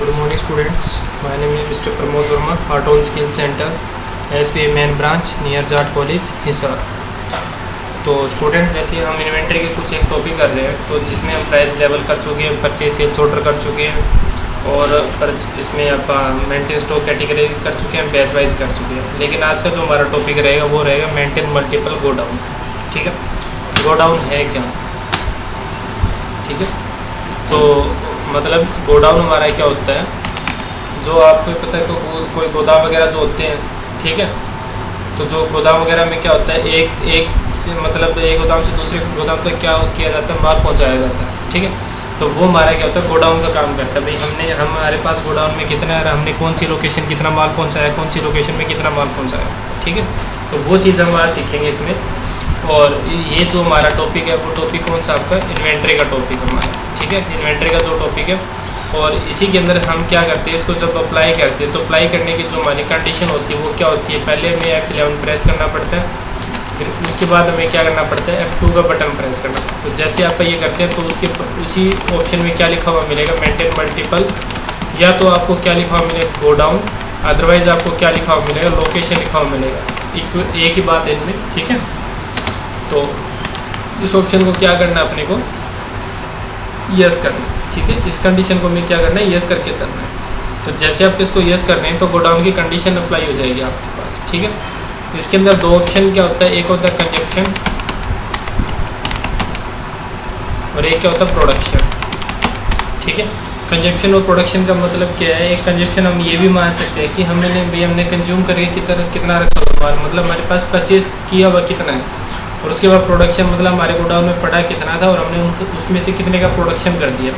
Good morning students. My name is Mr. Pramod Verma, Auto Skill Center, SBI main branch near Jat college Hisar. तो students जैसे हम inventory के कुछ एक topic कर रहे हैं, तो जिसमें हम प्राइस लेवल कर चुके हैं, परचेज सेल्स ऑर्डर कर चुके हैं और इसमें आप मेंटेन स्टॉक कैटेगरी कर चुके हैं, बैच वाइज कर चुके हैं। लेकिन आज का जो हमारा टॉपिक रहेगा वो रहेगा मेंटेन मल्टीपल गो डाउन। ठीक है, गो डाउन है क्या? ठीक है, तो मतलब गोडाउन हमारा क्या होता है, जो आपको पता है कोई गोदाम वगैरह जो होते हैं। ठीक है, तो जो गोदाम वगैरह में क्या होता है, एक से मतलब एक गोदाम से दूसरे गोदाम तक क्या किया जाता है, माल पहुंचाया जाता है। ठीक है, तो वो हमारा क्या होता है, गोडाउन का काम करता है। भाई हमारे पास गोडाउन में कितना है, हमने कौन सी लोकेशन कितना माल पहुँचाया, कौन सी लोकेशन में कितना माल पहुँचाया। ठीक है, तो वो चीज़ हम आज सीखेंगे इसमें। और ये जो हमारा टॉपिक है वो टॉपिक कौन सा आपका, इन्वेंट्री का टॉपिक हमारा। ठीक है, इन्वेंट्री का जो टॉपिक है, और इसी के अंदर हम क्या करते हैं, इसको जब अप्लाई करते हैं तो अप्लाई करने की जो हमारी कंडीशन होती है वो क्या होती है, पहले हमें F11 प्रेस करना पड़ता है, फिर उसके बाद हमें क्या करना पड़ता है, F2 का बटन प्रेस करना। तो जैसे आप ये करते हैं तो उसके उसी ऑप्शन में क्या लिखा हुआ मिलेगा, मेंटेन मल्टीपल, या तो आपको क्या लिखा हुआ मिलेगा, गो डाउन, अदरवाइज आपको क्या लिखा हुआ मिलेगा, लोकेशन लिखा हुआ मिलेगा। एक ही बात है इनमें। ठीक है, तो इस ऑप्शन को क्या करना है, अपने को यस करना है। ठीक है, इस कंडीशन को हमें क्या करना है, यस करके चलना है। तो जैसे आप इसको यस कर रहे हैं तो गोडाउन की कंडीशन अप्लाई हो जाएगी आपके पास। ठीक है, इसके अंदर दो ऑप्शन क्या होता है, एक होता है कंजप्शन और एक क्या होता है, प्रोडक्शन। ठीक है, कंजप्शन और प्रोडक्शन का मतलब क्या है, एक कंजप्शन हम ये भी मान सकते हैं कि हमने कंज्यूम करके कितना रखा हुआ माल, मतलब हमारे पास परचेज किया हुआ कितना है, और उसके बाद प्रोडक्शन मतलब हमारे गोडाउन में पड़ा कितना था और हमने उसमें से कितने का प्रोडक्शन कर दिया।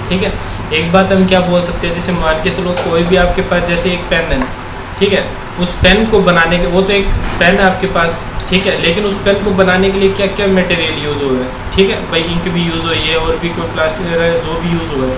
ठीक है, एक बात हम क्या बोल सकते हैं, जैसे मान के चलो कोई भी आपके पास जैसे एक पेन है। ठीक है, उस पेन को बनाने के, वो तो एक पेन है आपके पास। ठीक है, लेकिन उस पेन को बनाने के लिए क्या क्या मटेरियल यूज़ हुआ है। ठीक है भाई, इंक भी यूज़ हुई है और भी कोई प्लास्टिक वगैरह जो भी यूज़ हुआ है।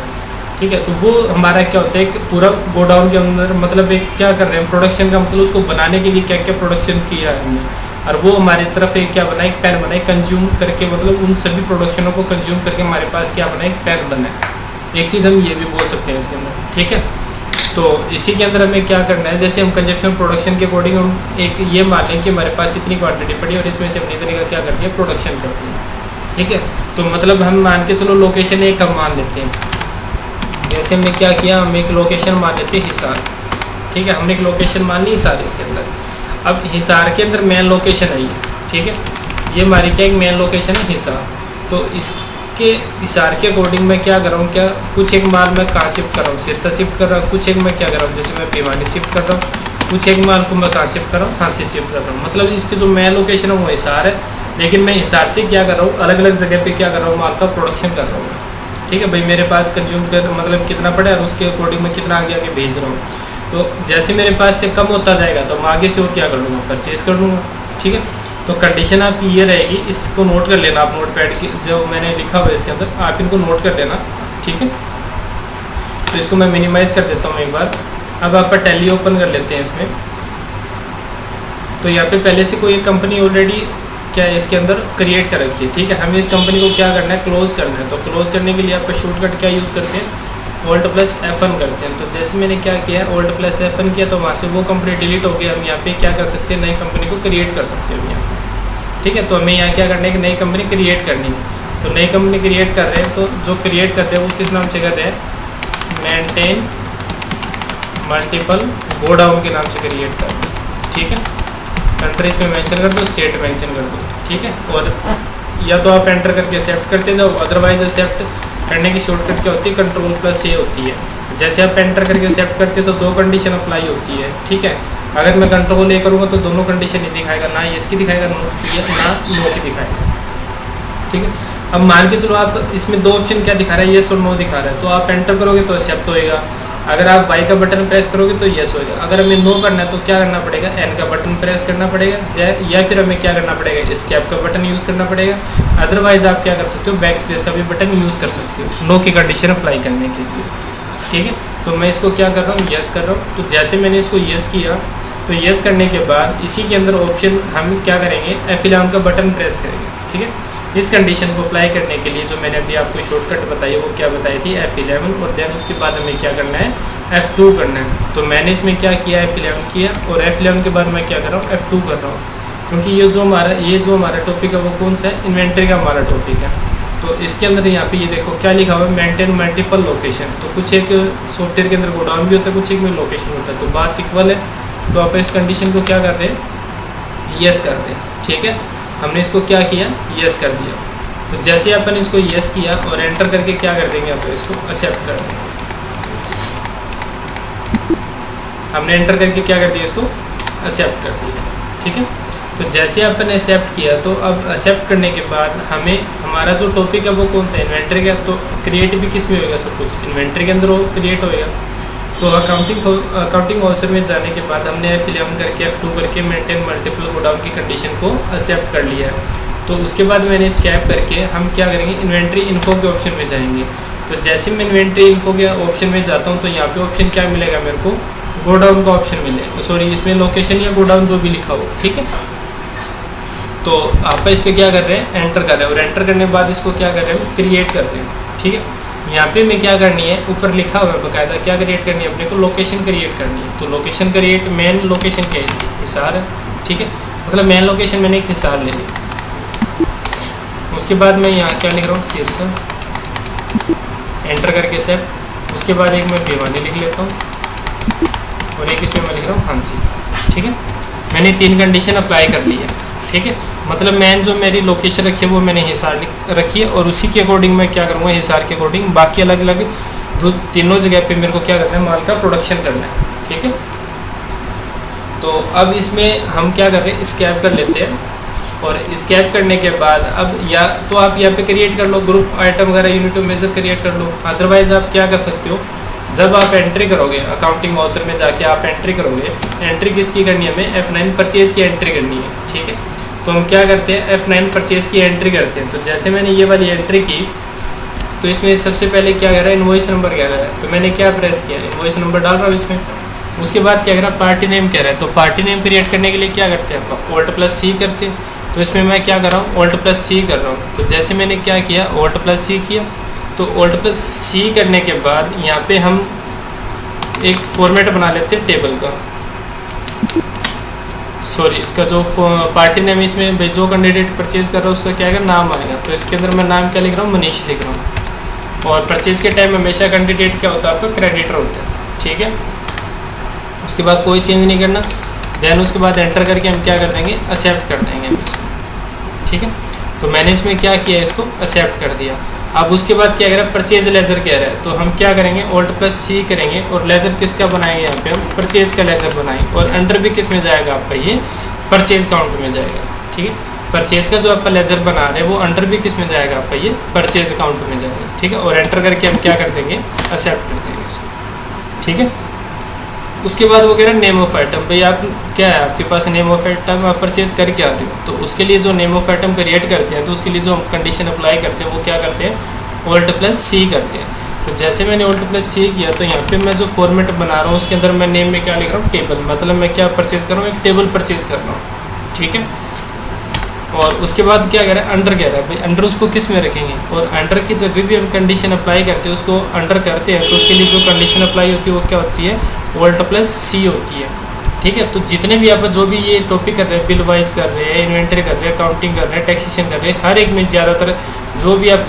ठीक है, तो वो हमारा क्या होता है, एक पूरा गोडाउन के अंदर मतलब एक क्या कर रहे हैं, प्रोडक्शन का मतलब उसको बनाने के लिए क्या क्या प्रोडक्शन किया है हमने, और वो हमारी तरफ एक क्या बना, एक पेन बना, एक कंज्यूम करके, मतलब उन सभी प्रोडक्शनों को कंज्यूम करके हमारे पास क्या बना, एक पेन बना है। एक चीज़ हम ये भी बोल सकते हैं इसके अंदर। ठीक है, तो इसी के अंदर हमें क्या करना है, जैसे हम कंजप्शन प्रोडक्शन के अकॉर्डिंग हम एक ये मान लें कि हमारे पास इतनी क्वांटिटी पड़ी और इसमें से अपनी तरीका क्या करती है, प्रोडक्शन करती है। ठीक है, तो मतलब हम मान के चलो लोकेशन एक हम मान लेते हैं। जैसे हमने क्या किया, हम एक लोकेशन मान लेते हैं हिसार। ठीक है, हमने एक लोकेशन मान ली हिसार। इसके अंदर अब हिसार के अंदर मेन लोकेशन है ये। ठीक है, ये हमारी क्या एक मेन लोकेशन है हिसार। तो इसके हिसार के अकॉर्डिंग मैं क्या कर रहा हूँ, क्या कुछ एक माल मैं कहाँ शिफ्ट कर रहा हूँ, सिरसा शिफ्ट कर रहा हूँ, कुछ एक मैं क्या कर रहा हूँ, जैसे मैं भिवानी शिफ्ट कर रहा हूँ, कुछ एक माल को मैं कहाँ शिफ्ट कर रहा हूँ, हांसी शिफ्ट कर रहा हूँ। मतलब इसकी जो मेन लोकेशन है वो हिसार है, लेकिन मैं हिसार से क्या कर रहा हूँ, अलग अलग जगह पर क्या कर रहा हूँ, माल का प्रोडक्शन कर रहा हूँ। ठीक है भाई, मेरे पास कंज्यूम कर मतलब कितना पड़ा है और उसके अकॉर्डिंग मैं कितना आगे आगे भेज रहा हूँ। तो जैसे मेरे पास से कम होता जाएगा तो मैं आगे से और क्या कर लूँगा, परचेज कर लूँगा। ठीक है, तो कंडीशन आपकी ये रहेगी, इसको नोट कर लेना आप, नोट पैड की जो मैंने लिखा हुआ है इसके अंदर आप इनको नोट कर लेना। ठीक है, तो इसको मैं मिनिमाइज़ कर देता हूँ एक बार। अब आप टैली ओपन कर लेते हैं इसमें। तो यहाँ पे पहले से कोई एक कंपनी ऑलरेडी क्या है इसके अंदर क्रिएट कर रखी है। ठीक है, हमें इस कंपनी को क्या करना है, क्लोज़ करना है। तो क्लोज़ करने के लिए आप शॉर्टकट क्या यूज़ करते हैं, Alt+F1 करते हैं। तो जैसे मैंने क्या किया, Alt+F1 किया तो वहाँ से वो कंपनी डिलीट हो गई। हम यहाँ पे क्या कर सकते हैं, नई कंपनी को क्रिएट कर सकते हैं यहाँ पे। ठीक है, तो हमें यहाँ क्या करना है कि नई कंपनी क्रिएट करनी है। तो नई कंपनी क्रिएट कर रहे हैं, तो जो क्रिएट कर रहे हैं वो किस नाम से कर रहे हैं, मेंटेन मल्टीपल गो डाउन के नाम से क्रिएट कर रहे हैं। ठीक है, कंट्री इसमें मेंशन कर दो, स्टेट मेंशन कर दो। ठीक है, और या तो आप एंटर करके एक्सेप्ट करते जाओ, अदरवाइज एक्सेप्ट करने की शॉर्टकट क्या होती है, Ctrl+A होती है। जैसे आप एंटर करके एक्सेप्ट करते तो दो कंडीशन अप्लाई होती है। ठीक है, अगर मैं Ctrl+A करूँगा तो दोनों कंडीशन ही दिखाएगा, ना येस की दिखाएगा ना नो की दिखाएगा। ठीक है, अब मान के चलो आप इसमें दो ऑप्शन क्या दिखा रहा है, येस और नो दिखा रहा है। तो आप एंटर करोगे तो एक्सेप्ट होएगा, अगर आप वाई का बटन प्रेस करोगे तो येस होएगा। अगर हमें नो करना है तो क्या करना पड़ेगा, एन का बटन प्रेस करना पड़ेगा, या फिर हमें क्या करना पड़ेगा, एस्केप का बटन यूज़ करना पड़ेगा। अदरवाइज आप क्या कर सकते हो, बैक स्पेस का भी बटन यूज़ कर सकते हो नो की कंडीशन अप्लाई करने के लिए। ठीक है, तो मैं इसको क्या कर रहा हूँ, येस कर रहा हूँ। तो जैसे मैंने इसको येस किया तो येस करने के बाद इसी के अंदर ऑप्शन हम क्या करेंगे, F11 का बटन प्रेस करेंगे। ठीक है, इस कंडीशन को अप्लाई करने के लिए जो मैंने अभी आपको शॉर्टकट बताई वो क्या बताई थी, F11, और देन उसके बाद हमें क्या करना है, F2 करना है। तो मैंने इसमें क्या किया, F11 किया और F11 के बाद मैं क्या कर रहा हूँ, F2 कर रहा हूँ, क्योंकि ये जो हमारा टॉपिक है वो कौन सा है, इन्वेंट्री का हमारा टॉपिक है। तो इसके अंदर यहाँ पे ये देखो क्या लिखा हुआ है, मेंटेन मल्टीपल लोकेशन। तो कुछ एक सॉफ्टवेयर के अंदर गोडाउन भी होता है, कुछ एक में लोकेशन होता है, तो बात इक्वल है। तो आप इस कंडीशन को क्या कर रहे हैं, यस कर दें। ठीक है, हमने इसको क्या किया, यस कर दिया। तो जैसे अपन इसको यस किया और एंटर करके क्या कर देंगे, आप इसको एक्सेप्ट कर देंगे। हमने एंटर करके क्या कर दिया, इसको एक्सेप्ट कर दिया। ठीक है, तो जैसे अपन एक्सेप्ट किया, तो अब एक्सेप्ट करने के बाद हमें हमारा जो टॉपिक है वो कौन सा, इन्वेंट्री का। तो क्रिएट भी किस में होगा, सब कुछ इन्वेंट्री के अंदर वो क्रिएट होएगा। तो अकाउंटिंग वाउचर में जाने के बाद हमने F11 करके F2 करके मेंटेन मल्टीपल गोडाउन की कंडीशन को एक्सेप्ट कर लिया है। तो उसके बाद मैंने स्कैप करके हम क्या करेंगे, इन्वेंट्री इन्फो के ऑप्शन में जाएंगे। तो जैसे मैं इन्वेंट्री इन्फो के ऑप्शन में जाता हूँ, तो यहाँ पे ऑप्शन क्या मिलेगा मेरे को, गोडाउन का ऑप्शन मिलेगा, सॉरी इसमें लोकेशन या गोडाउन जो भी लिखा हो। ठीक है, तो आप इस पर क्या कर रहे हैं, एंटर कर रहे हैं और एंटर करने के बाद इसको क्या कर रहे हैं, क्रिएट कर रहे हैं। ठीक है, यहाँ पे मैं क्या करनी है, ऊपर लिखा हुआ है बकायदा क्या क्रिएट करनी है, अपने को लोकेशन क्रिएट करनी है। तो लोकेशन क्रिएट, मेन लोकेशन क्या है इसकी, हिसार है। ठीक है, मतलब मेन लोकेशन मैंने एक हिसार ले ली। उसके बाद मैं यहाँ क्या लिख रहा हूँ, सिरसा, एंटर करके सेव। उसके बाद एक मैं भिवानी लिख लेता हूँ और एक इसमें मैं लिख रहा हूँ हांसी। ठीक है, मैंने 3 कंडीशन अप्लाई कर ली है। ठीक है, मतलब मैंने जो मेरी लोकेशन रखी है वो मैंने हिसार रखी है और उसी के अकॉर्डिंग मैं क्या करूँगा, हिसार के अकॉर्डिंग बाकी अलग अलग तीनों जगह पे मेरे को क्या करना है, माल का प्रोडक्शन करना है। ठीक है, तो अब इसमें हम क्या कर रहे हैं, स्कैप कर लेते हैं और स्कैप करने के बाद अब या तो आप यहाँ पे क्रिएट कर लो ग्रुप आइटम वगैरह, यूनिट ऑफ मेजर क्रिएट कर लो। अदरवाइज आप क्या कर सकते हो, जब आप एंट्री करोगे अकाउंटिंग वाउचर में जाके आप एंट्री करोगे, एंट्री किसकी करनी है, हमें F9 परचेज़ की एंट्री करनी है। ठीक है, तो हम क्या करते हैं, F9 परचेज़ की एंट्री करते हैं। तो जैसे मैंने ये वाली एंट्री की, तो इसमें सबसे पहले क्या कह रहा है, इनवॉइस नंबर कह रहा है। तो मैंने क्या प्रेस किया, इनवॉइस नंबर डाल रहा हूँ इसमें। उसके बाद क्या कह रहा है, पार्टी नेम कह रहा है। तो पार्टी नेम क्रिएट करने के लिए क्या करते हैं, आप Alt+C करते हैं। तो इसमें मैं क्या कर रहा हूँ, Alt+C कर रहा हूँ। तो जैसे मैंने क्या किया, Alt+C किया। तो Alt+C करने के बाद यहाँ पे हम एक फॉर्मेट बना लेते हैं टेबल का, सॉरी इसका जो पार्टी नेम, इसमें जो कैंडिडेट परचेज़ कर रहा है उसका क्या आएगा, नाम आएगा। तो इसके अंदर मैं नाम क्या लिख रहा हूँ, मनीष लिख रहा हूँ। और परचेज़ के टाइम हमेशा कैंडिडेट क्या होता है, आपका क्रेडिटर होता है। ठीक है, उसके बाद कोई चेंज नहीं करना। देन उसके बाद एंटर करके हम क्या कर देंगे, एक्सेप्ट कर देंगे इसमें। ठीक है, तो मैंने इसमें क्या किया, इसको एक्सेप्ट कर दिया। अब उसके बाद क्या कह रहा है, परचेज लेजर कह रहा है। तो हम क्या करेंगे, Alt+C करेंगे और लेजर किसका बनाएंगे, यहाँ पे हम परचेज का लेजर बनाएंगे। और अंडर भी किस में जाएगा आपका, ये परचेज काउंट में जाएगा। ठीक है, परचेज का जो आप लेजर बना रहे हैं वो अंडर भी किस में जाएगा, आपका ये परचेज अकाउंट में जाएगा। ठीक है, और एंटर करके हम क्या कर देंगे, एक्सेप्ट कर देंगे इसको। ठीक है, उसके बाद वो कह रहा है नेम ऑफ आइटम। भाई आप क्या है, आपके पास नेम ऑफ आइटम आप परचेज करके आ रहे हो, तो उसके लिए जो नेम ऑफ आइटम क्रिएट करते हैं, तो उसके लिए जो हम कंडीशन अप्लाई करते हैं वो क्या करते हैं, Alt+C करते हैं। तो जैसे मैंने Alt+C किया, तो यहाँ पे मैं जो फॉर्मेट बना रहा हूँ उसके अंदर मैं नेम में क्या लिख रहा हूँ, टेबल। मतलब मैं क्या परचेज कर रहा हूँ, एक टेबल परचेज कर रहा हूँ। ठीक है, और उसके बाद क्या कह रहा है, अंडर कह रहा है। भाई अंडर उसको किस में रखेंगे, और अंडर की जब भी हम कंडीशन अप्लाई करते हैं उसको अंडर करते हैं, तो उसके लिए जो कंडीशन अप्लाई होती है वो क्या होती है, Alt+C होती है। ठीक है, तो जितने भी आप जो भी ये टॉपिक कर रहे हैं, बिल वाइज कर रहे हैं, इन्वेंटरी कर रहे हैं, अकाउंटिंग कर रहे हैं, टैक्सेशन कर रहे हैं, हर एक में ज़्यादातर जो भी आप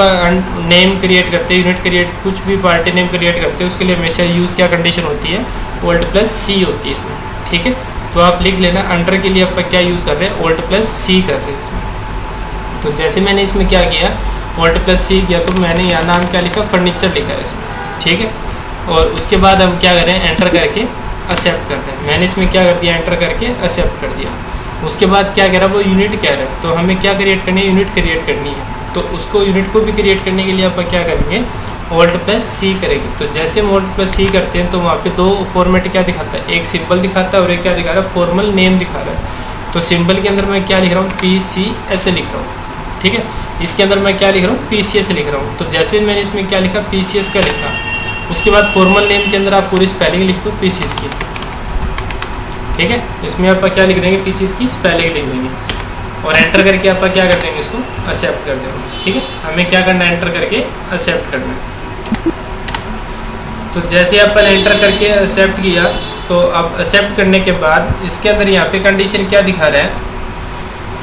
नेम क्रिएट करते हैं, यूनिट क्रिएट, कुछ भी पार्टी नेम क्रिएट करते हैं, उसके लिए हमेशा यूज़ क्या कंडीशन होती है, Alt+C होती है इसमें। ठीक है, तो आप लिख लेना, अंडर के लिए आप क्या यूज़ कर रहे हैं, Alt+C कर रहे हैं इसमें। तो जैसे मैंने इसमें क्या किया, Alt+C किया, तो मैंने यहाँ नाम क्या लिखा, फर्नीचर लिखा है इसमें। ठीक है, और उसके बाद हम क्या करें, एंटर करके एक्सेप्ट कर रहे हैं। मैंने इसमें क्या कर दिया, एंटर करके एक्सेप्ट कर दिया। उसके बाद क्या कह रहा है, वो यूनिट कह रहा है। तो हमें क्या क्रिएट करनी है, यूनिट क्रिएट करनी है। तो उसको यूनिट को भी क्रिएट करने के लिए आप क्या करेंगे, Alt+C करेंगे। तो जैसे हम Alt+C करते हैं तो वहाँ पे 2 फॉर्मेट क्या दिखाता है, एक सिंबल दिखाता है और एक क्या दिखा रहा है, फॉर्मल नेम दिखा रहा है। तो सिंबल के अंदर मैं क्या लिख रहा हूँ, PCS लिख रहा हूँ। ठीक है, इसके अंदर मैं क्या लिख रहा हूँ, PCS लिख रहा हूँ। तो जैसे मैंने इसमें क्या लिखा, PCS का लिखा। उसके बाद फॉर्मल नेम के अंदर आप पूरी स्पेलिंग लिख दो PCS की। ठीक है, इसमें आप क्या लिख देंगे, PCS की स्पेलिंग लिख देंगे और एंटर करके आप क्या कर देंगे, इसको एक्सेप्ट कर देंगे। ठीक है, हमें क्या करना है, एंटर करके एक्सेप्ट करना है। तो जैसे अपन एंटर करके एक्सेप्ट किया, तो अब एक्सेप्ट करने के बाद इसके अंदर यहाँ पे कंडीशन क्या दिखा रहा है,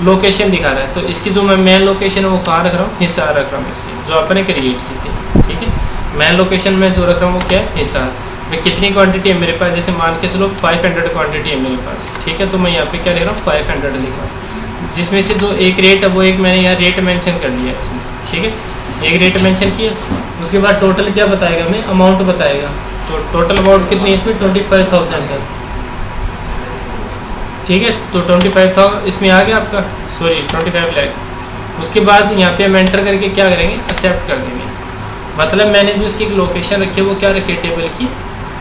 लोकेशन दिखा रहा है। तो इसकी जो मैं मेन लोकेशन है वो कहाँ रख रहा हूँ, हिसार रख रहा हूँ इसकी, जो अपन ने क्रिएट की थी। ठीक है, मेन लोकेशन में जो रख रहा हूँ वो क्या है, हिसार। मैं कितनी क्वांटिटी है मेरे पास, जैसे मान के चलो 500 क्वांटिटी है मेरे पास। ठीक है, तो मैं यहाँ पे क्या लिख रहा हूँ, 500 लिख रहा हूँ, जिसमें से जो एक रेट है वो एक मैंने यहाँ रेट मेंशन कर दिया है इसमें। ठीक है, एक रेट मेंशन किया, उसके बाद टोटल क्या बताएगा, हमें अमाउंट बताएगा। तो टोटल अमाउंट कितनी है इसमें, 25,000 है। ठीक है, तो 25,000 इसमें आ गया आपका, सॉरी 25 लाख। उसके बाद यहाँ पे हम एंटर करके क्या करेंगे, एक्सेप्ट कर देंगे। मतलब मैंने जो इसकी एक लोकेशन रखी है वो क्या रखी है, टेबल की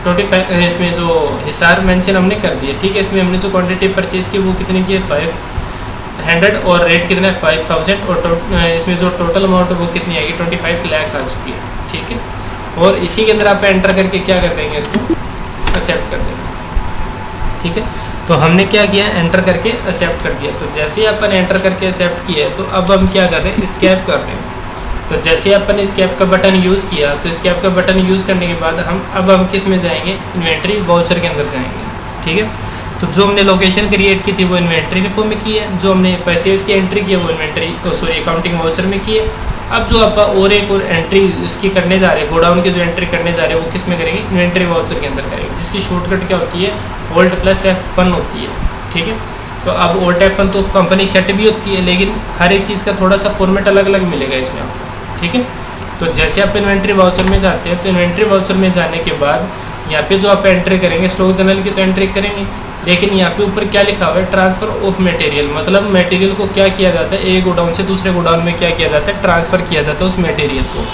25, इसमें जो हिसार मेंशन हमने कर दिया। ठीक है, इसमें हमने जो क्वांटिटी परचेज़ की वो कितनी की है, 500, और रेट कितना है 5,000, और इसमें जो टोटल अमाउंट है वो कितनी आएगी, 25 लाख आ चुकी है। ठीक है, और इसी के अंदर आप एंटर करके क्या कर देंगे, इसको एक्सेप्ट कर देंगे। ठीक है, तो हमने क्या किया, एंटर करके एक्सेप्ट कर दिया। तो जैसे ही अपन एंटर करके एक्सेप्ट किया, तो अब हम क्या कर रहे हैं, स्कैप कर रहे हैं। तो जैसे अपन स्कैप का बटन यूज़ किया, तो स्कैप का बटन यूज़ करने के बाद हम किस में जाएंगे, इन्वेंट्री वाउचर के अंदर जाएंगे। ठीक है, तो जो हमने लोकेशन क्रिएट की थी वो इन्वेंट्री रिफो में की है, जो हमने परचेज़ की एंट्री की है वो इन्वेंट्री सॉरी अकाउंटिंग वाउचर में की है। अब जो आप और एक और एंट्री इसकी करने जा रहे हैं, गोडाउन की जो एंट्री करने जा रहे हैं वो किस में करेंगे, इन्वेंट्री वाउचर के अंदर करेंगे, जिसकी शॉर्टकट क्या होती है, Alt+F1 होती है। ठीक है, तो अब Alt+F1 तो कंपनी सेट भी होती है, लेकिन हर एक चीज़ का थोड़ा सा फॉर्मेट अलग अलग मिलेगा इसमें आपको। ठीक है, तो जैसे आप इन्वेंट्री वाउचर में जाते हैं, तो इन्वेंट्री वाउचर में जाने के बाद यहाँ पे जो आप एंट्री करेंगे, स्टॉक जनरल की तो एंट्री करेंगे, लेकिन यहाँ पे ऊपर क्या लिखा हुआ है, ट्रांसफ़र ऑफ मटेरियल। मतलब मटेरियल को क्या किया जाता है, एक गोडाउन से दूसरे गोडाउन में क्या किया जाता है, ट्रांसफ़र किया जाता है उस मटेरियल को।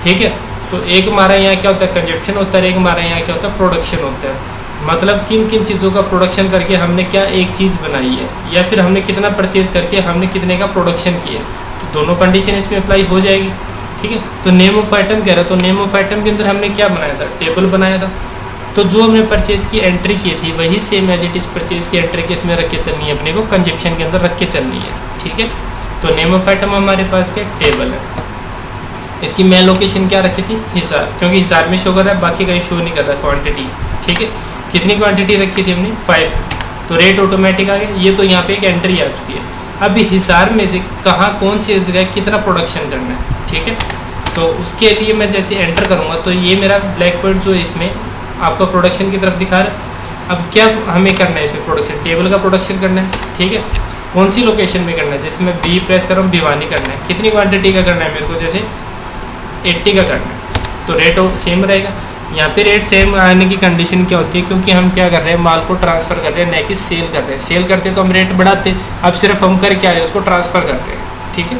ठीक है, तो एक हमारा यहाँ क्या होता है, कंजप्शन होता है, एक हमारा यहाँ क्या होता है, प्रोडक्शन होता है। मतलब किन किन चीज़ों का प्रोडक्शन करके हमने क्या एक चीज़ बनाई है, या फिर हमने कितना परचेज़ करके हमने कितने का प्रोडक्शन किया, तो दोनों कंडीशन इसमें अप्लाई हो जाएगी। ठीक है, तो नेम ऑफ आइटम कह रहा है, तो नेम ऑफ आइटम के अंदर हमने क्या बनाया था, टेबल बनाया था। तो जो हमने परचेज़ की एंट्री की थी वही same as it is purchase की एंट्री के इसमें रख के चलनी है, अपने को कंजप्शन के अंदर रख के चलनी है। ठीक है, तो नेम ऑफ आइटम हमारे पास क्या टेबल है। इसकी मेन लोकेशन क्या रखी थी, हिसार, क्योंकि हिसार में शो कर रहा है, बाकी कहीं शो नहीं कर रहा क्वांटिटी। ठीक है, कितनी क्वांटिटी रखी थी हमने, 5, तो रेट ऑटोमेटिक आ गया। ये तो यहाँ पे एक एंट्री आ चुकी है। अभी हिसार में से कहाँ कौन सी जगह कितना प्रोडक्शन करना है। ठीक है, तो उसके लिए मैं जैसे एंटर करूँगा तो ये मेरा ब्लैक पॉइंट जो है इसमें आपका प्रोडक्शन की तरफ दिखा रहा है। अब क्या हमें करना है इसमें, प्रोडक्शन टेबल का प्रोडक्शन करना है। ठीक है, कौन सी लोकेशन में करना है, जैसे मैं बी प्रेस कर रहा हूँ, भिवानी करना है। कितनी क्वांटिटी का करना है मेरे को, जैसे 80 का करना है, तो रेट सेम रहेगा। यहाँ पे रेट सेम आने की कंडीशन क्या होती है, क्योंकि हम क्या कर रहे हैं, माल को ट्रांसफ़र कर रहे हैं, न कि सेल कर रहे हैं। सेल करते तो हम रेट बढ़ाते, अब सिर्फ हम कर क्या रहे हैं, उसको ट्रांसफ़र कर रहे हैं। ठीक है,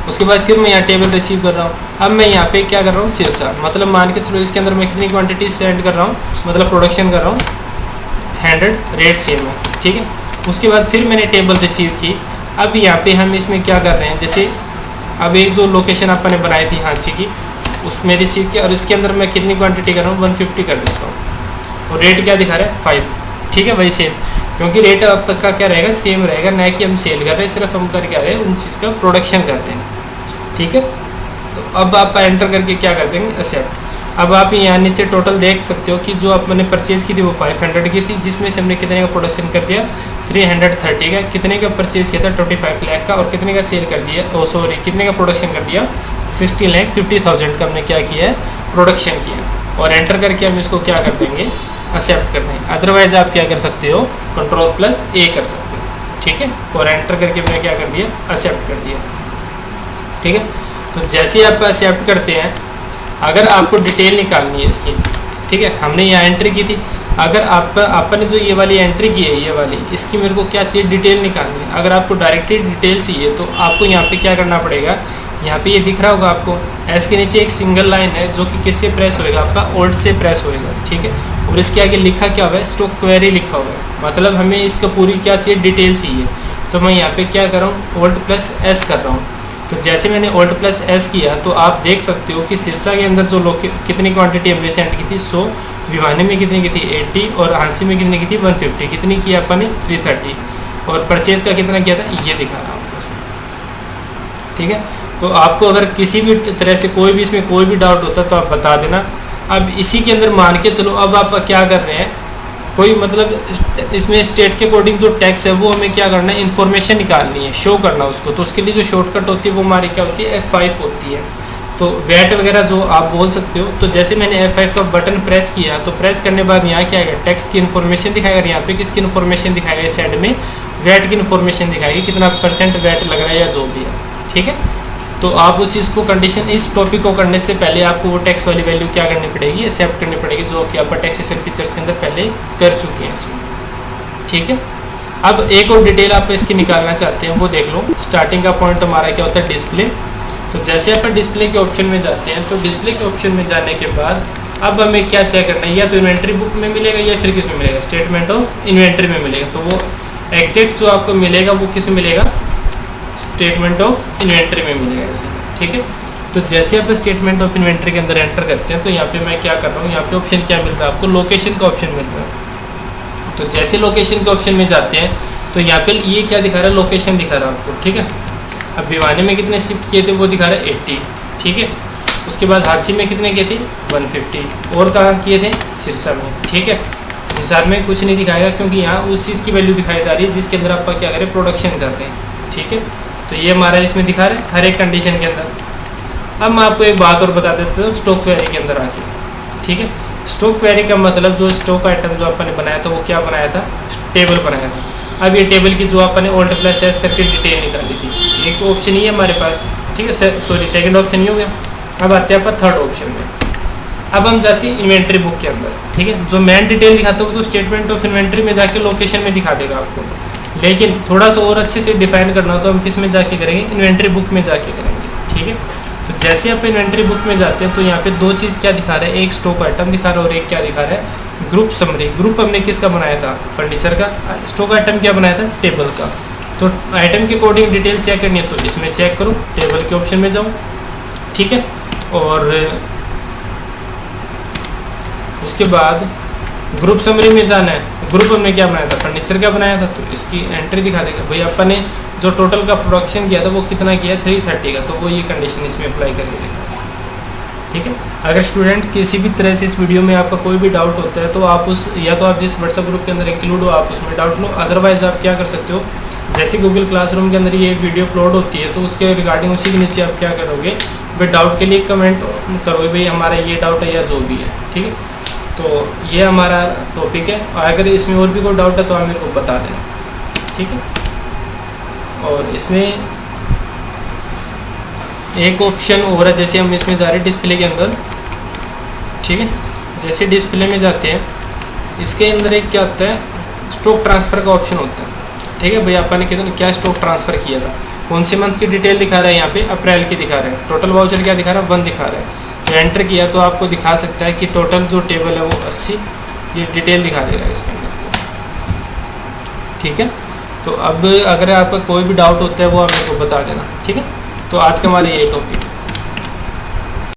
उसके बाद फिर मैं यहाँ टेबल रिसीव कर रहा हूँ। अब मैं यहाँ पे क्या कर रहा हूँ, शीर्षक, मतलब मान के चलो इसके अंदर मैं कितनी क्वांटिटी सेंड कर रहा हूँ, मतलब प्रोडक्शन कर रहा हूँ 100, रेट सेम है। ठीक है, उसके बाद फिर मैंने टेबल रिसीव की। अब यहाँ पे हम इसमें क्या कर रहे हैं, जैसे अब एक जो लोकेशन अपन ने बनाई थी हांसी की, उसमें रिसीव किया, और इसके अंदर मैं कितनी क्वांटिटी कर रहा हूँ, 150 कर देता हूँ, और रेट क्या दिखा रहा है, 5। ठीक है, वही सेम, क्योंकि रेट अब तक का क्या रहेगा, सेम रहेगा, न कि हम सेल कर रहे हैं, सिर्फ हम कर क्या रहे हैं, उन चीज़ का प्रोडक्शन कर रहे हैं। ठीक है, तो अब आप एंटर करके क्या कर देंगे, एक्सेप्ट। अब आप यहाँ नीचे टोटल देख सकते हो कि जो आपने परचेज़ की थी वो 500 की थी, जिसमें से हमने कितने का प्रोडक्शन कर दिया, 330 का। कितने का परचेज़ किया था, 25 लाख का, और कितने का सेल कर दिया, सॉरी कितने का प्रोडक्शन कर दिया, 60,50,000 का हमने क्या किया है, प्रोडक्शन किया। और एंटर करके हम इसको क्या कर देंगे, एक्सेप्ट कर देंगे। अदरवाइज आप क्या कर सकते हो, Ctrl+A कर सकते हो। ठीक है, और एंटर करके हमने क्या कर दिया, एक्सेप्ट कर दिया। ठीक है, तो जैसे ही आप एक्सेप्ट करते हैं, अगर आपको डिटेल निकालनी है इसकी, ठीक है, हमने यहाँ एंट्री की थी, अगर आपने जो ये वाली एंट्री की है, ये वाली, इसकी मेरे को क्या चाहिए, डिटेल निकालनी है। अगर आपको डायरेक्टली डिटेल चाहिए तो आपको यहाँ पे क्या करना पड़ेगा, यहाँ पे ये दिख रहा होगा आपको, एस के नीचे एक सिंगल लाइन है जो कि किससे प्रेस होएगा, आपका Alt से प्रेस होएगा। ठीक है, और इसके आगे लिखा क्या हुआ है, स्टॉक क्वेरी लिखा हुआ है, मतलब हमें इसका पूरी क्या चाहिए, डिटेल चाहिए। तो मैं यहाँ पे क्या कर रहा हूँ, Alt+S कर रहा हूँ। तो जैसे मैंने Alt+S किया तो आप देख सकते हो कि सिरसा के अंदर जो कितनी क्वांटिटी हमने सेंड की थी 100, भिवानी में कितनी की थी 80, और हांसी में कितनी की थी 150। कितनी की अपन ने 330, और परचेज़ का कितना किया था, ये दिखा रहा हूँ आपको इसमें। ठीक है, तो आपको अगर किसी भी तरह से कोई भी इसमें कोई भी डाउट होता तो आप बता देना। अब इसी के अंदर मान के चलो, अब आप क्या कर रहे हैं, कोई मतलब इसमें स्टेट के अकॉर्डिंग जो टैक्स है वो हमें क्या करना है, इन्फॉर्मेशन निकालनी है, शो करना उसको। तो उसके लिए जो शॉर्टकट होती है वो हमारी क्या होती है, F5 होती है। तो वैट वगैरह जो आप बोल सकते हो। तो जैसे मैंने F5 का बटन प्रेस किया, तो प्रेस करने बाद यहाँ क्या आएगा, टैक्स की इन्फॉर्मेशन दिखाएगा। यहाँ पे किसकी इन्फॉर्मेशन दिखाएगा, इस साइड में वैट की इन्फॉर्मेशन दिखाएगी, कितना % वैट लग रहा है या जो भी है, ठीक है। तो आप उस चीज़ को कंडीशन, इस टॉपिक को करने से पहले आपको वो टैक्स वाली वैल्यू क्या करनी पड़ेगी, एक्सेप्ट करनी पड़ेगी, जो कि आप टैक्सेशन फीचर्स के अंदर पहले कर चुके हैं इसमें, ठीक है। अब एक और डिटेल आप इसकी निकालना चाहते हैं, वो देख लो। स्टार्टिंग का पॉइंट हमारा क्या होता है, डिस्प्ले। तो जैसे आप डिस्प्ले के ऑप्शन में जाते हैं, तो डिस्प्ले के ऑप्शन में जाने के बाद अब हमें क्या चेक करना है, या तो इन्वेंट्री बुक में मिलेगा या फिर किस में मिलेगा, स्टेटमेंट ऑफ इन्वेंट्री में मिलेगा। तो वो एग्जैक्ट जो आपको मिलेगा वो किस में मिलेगा, स्टेटमेंट ऑफ इन्वेंट्री में मिलेगा इसे, ठीक है। तो जैसे आप स्टेटमेंट ऑफ इन्वेंट्री के अंदर एंटर करते हैं, तो यहाँ पे मैं क्या कर रहा हूँ, यहाँ पे ऑप्शन क्या मिल रहा है आपको, लोकेशन का ऑप्शन मिल रहा है। तो जैसे लोकेशन के ऑप्शन में जाते हैं, तो यहाँ पे ये क्या दिखा रहा है, लोकेशन दिखा रहा है आपको, ठीक है। अब भिवानी में कितने शिफ्ट किए थे वो दिखा रहा है 80, ठीक है। उसके बाद हादसी में कितने किए थे 150, और कहाँ किए थे, सिरसा में, ठीक है। हिसार में कुछ नहीं दिखाएगा, क्योंकि यहाँ उस चीज़ की वैल्यू दिखाई जा रही है जिसके अंदर आप क्या करें, प्रोडक्शन कर रहे हैं, ठीक है। तो ये हमारा इसमें दिखा रहा है हर एक कंडीशन के अंदर। अब मैं आपको एक बात और बता देता हूँ स्टॉक क्वेरी के अंदर आके, ठीक है। स्टॉक क्वेरी का मतलब जो स्टॉक आइटम जो अपन ने बनाया था वो क्या बनाया था, टेबल बनाया था। अब ये टेबल की जो अपन ने Alt+S करके डिटेल निकाली थी, एक ऑप्शन ही है हमारे पास, ठीक है। सॉरी, सेकंड ऑप्शन ही हो गया। अब आते हैं अपन थर्ड ऑप्शन में। अब हम जाते हैं इन्वेंट्री बुक के अंदर, ठीक है। जो मेन डिटेल दिखाता है वो तो स्टेटमेंट ऑफ इन्वेंट्री में जाके लोकेशन में दिखा देगा आपको, लेकिन थोड़ा सा और अच्छे से डिफाइन करना हो तो हम किस में जाके करेंगे, इन्वेंट्री बुक में जाके करेंगे, ठीक है। तो जैसे आप इन्वेंट्री बुक में जाते हैं, तो यहाँ पे दो चीज़ क्या दिखा रहा है, एक स्टॉक आइटम दिखा रहा है और एक क्या दिखा रहा है, ग्रुप समरी। ग्रुप हमने किसका बनाया था, फर्नीचर का। स्टॉक आइटम क्या बनाया था, टेबल का। तो आइटम के अकॉर्डिंग डिटेल चेक करनी है तो इसमें चेक करो, टेबल के ऑप्शन में जाओ, ठीक है। और उसके बाद ग्रुप समरी में जाना है। ग्रुप हमने क्या बनाया था, फर्नीचर का बनाया था, तो इसकी एंट्री दिखा देगा भाई अपन ने जो टोटल का प्रोडक्शन किया था वो कितना किया, 330 का। तो वो ये कंडीशन इसमें अप्लाई करके देगा, ठीक है। अगर स्टूडेंट किसी भी तरह से इस वीडियो में आपका कोई भी डाउट होता है तो आप उस, या तो आप जिस व्हाट्सएप ग्रुप के अंदर इंक्लूड हो आप उसमें डाउट लो। अदरवाइज आप क्या कर सकते हो, जैसे गूगल क्लासरूम के अंदर ये वीडियो अपलोड होती है तो उसके रिगार्डिंग उसी के नीचे आप क्या करोगे, भाई डाउट के लिए कमेंट करोगे, भाई हमारा ये डाउट है या जो भी है, ठीक है। तो ये हमारा टॉपिक है, और अगर इसमें और भी कोई डाउट है तो आप मेरे को बता देना, ठीक है। और इसमें एक ऑप्शन और है, जैसे हम इसमें जा रहे हैं डिस्प्ले के अंदर, ठीक है। जैसे डिस्प्ले में जाते हैं, इसके अंदर एक क्या होता है, स्टॉक ट्रांसफ़र का ऑप्शन होता है, ठीक है। भाई अपन ने कितना क्या स्टॉक ट्रांसफ़र किया था, कौन सी मंथ की डिटेल दिखा रहा है, यहाँ पे अप्रैल की दिखा रहा है। टोटल वाउचर क्या दिखा रहा है, 1 दिखा रहा है। तो एंटर किया तो आपको दिखा सकता है कि टोटल जो टेबल है वो 80, ये डिटेल दिखा देगा इसके अंदर, ठीक है। तो अब अगर आपका कोई भी डाउट होता है वो आप मेरे को बता देना, ठीक है। तो आज का हमारा ये टॉपिक